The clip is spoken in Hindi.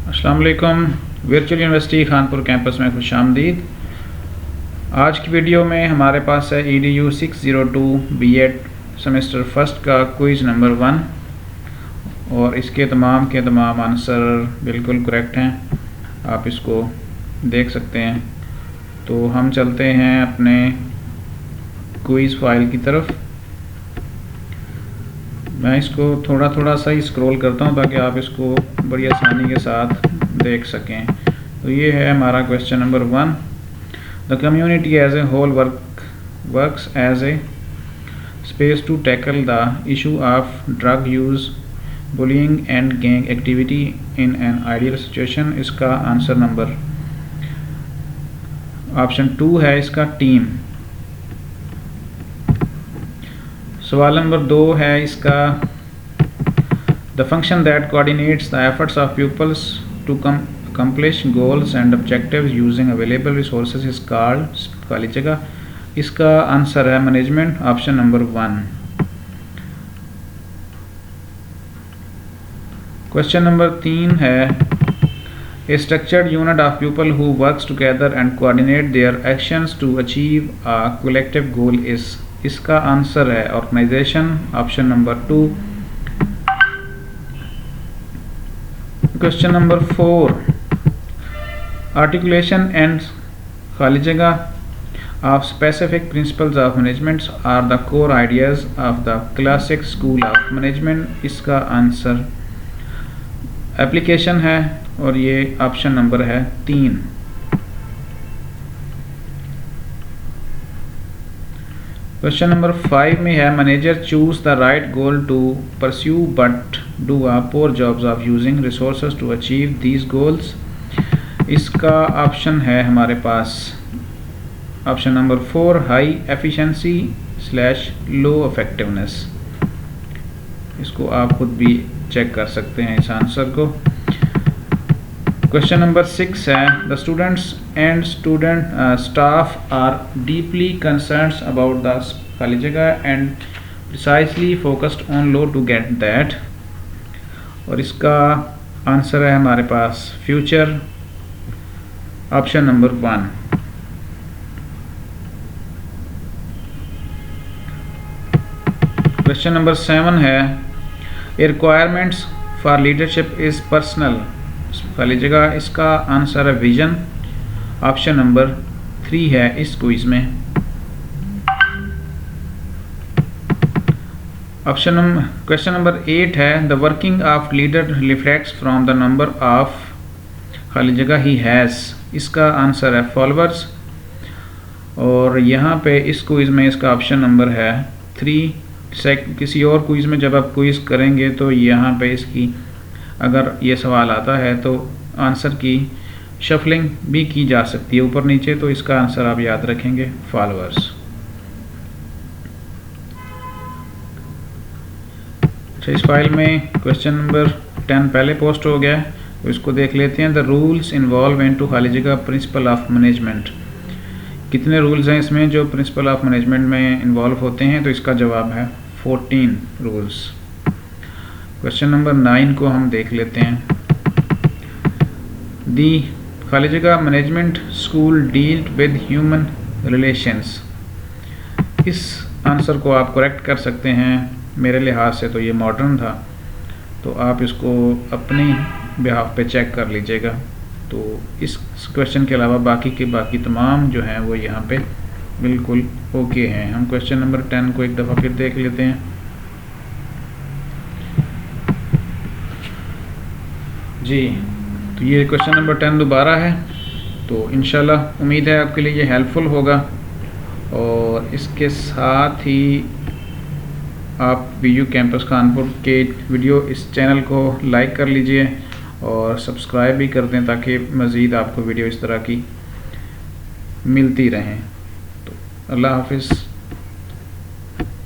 अस्सलाम वालेकुम। वर्चुअल यूनिवर्सिटी खानपुर कैंपस में खुशामदीद। आज की वीडियो में हमारे पास है EDU 602 B.Ed सेमेस्टर फर्स्ट का क्विज़ नंबर 1 और इसके तमाम के तमाम आंसर बिल्कुल करेक्ट हैं। आप इसको देख सकते हैं। तो हम चलते हैं अपने क्विज़ फाइल की तरफ। मैं इसको थोड़ा सा ही स्क्रॉल करता हूं ताकि आप इसको बड़ी आसानी के साथ देख सकें। तो ये है हमारा question number 1। The community as a whole works as a space to tackle the issue of drug use, bullying and gang activity in an ideal situation. इसका आंसर नंबर ऑप्शन 2 है, इसका टीम। सवाल नंबर 2 है इसका, the function that coordinates the efforts of peoples to accomplish goals and objectives using available resources is called, खाली जगह। इसका आंसर है management, option number 1। Question number 3 है, a structured unit of people who works together and coordinate their actions to achieve a collective goal is। इसका आंसर है organisation, option number 2। Question number 4, articulation and खाली जगह of specific principles of management are the core ideas of the classic school of management. इसका आंसर एप्लीकेशन है और ये ऑप्शन नंबर है 3। क्वेश्चन नंबर 5 में है, manager choose the right goal to pursue but do a poor jobs of using resources to achieve these goals. इसका ऑप्शन है हमारे पास option number 4, high efficiency / low effectiveness. इसको आप खुद भी चेक कर सकते हैं इस आंसर को। क्वेश्चन नंबर 6 है, the students and staff are deeply concerned about the खाली जगह and precisely focused on low to get that. और इसका आंसर है हमारे पास future, option number 1। Question number 7 है, a requirements for leadership is personal खाली जगह। इसका आंसर है विजन, ऑप्शन नंबर 3 है इस क्विज में। क्वेश्चन नंबर 8 है, the working of leader reflects from the number of खाली जगह ही हैज़। इसका आंसर है फॉलोअर्स और यहाँ पे इस क्विज में इसका ऑप्शन नंबर है 3। किसी और क्विज में जब आप क्विज करेंगे तो यहाँ पे इसकी अगर ये सवाल आता है तो आंसर की शफलिंग भी की जा सकती है ऊपर नीचे। तो इसका आंसर आप याद रखेंगे फॉलोअर्स। अच्छा, इस फाइल में क्वेश्चन नंबर 10 पहले पोस्ट हो गया है तो इसको देख लेते हैं। द रूल्स इन्वॉल्व इनटू खाली जगह प्रिंसिपल ऑफ मैनेजमेंट। कितने रूल्स हैं इसमें जो प्रिंसिपल ऑफ मैनेजमेंट में इन्वॉल्व होते हैं? तो इसका जवाब है 14 रूल्स। क्वेश्चन नंबर 9 को हम देख लेते हैं। दी खाली जगह management school deal with human relations. इस आंसर को आप करेक्ट कर सकते हैं। मेरे लिहाज से तो ये मॉडर्न था, तो आप इसको अपनी बिहाफ पे चेक कर लीजिएगा। तो इस क्वेश्चन के अलावा बाकी तमाम जो हैं वो यहाँ पे बिल्कुल ओके हैं। हम क्वेश्चन नंबर 10 को एक दफ़ा फिर देख लेते हैं। जी, तो ये क्वेश्चन नंबर 10 दोबारा है। तो इंशाल्लाह उम्मीद है आपके लिए ये हेल्पफुल होगा। और इसके साथ ही आप BU कैंपस कानपुर के वीडियो इस चैनल को लाइक कर लीजिए और सब्सक्राइब भी कर दें ताकि मज़ीद आपको वीडियो इस तरह की मिलती रहें। तो अल्लाह हाफिज़।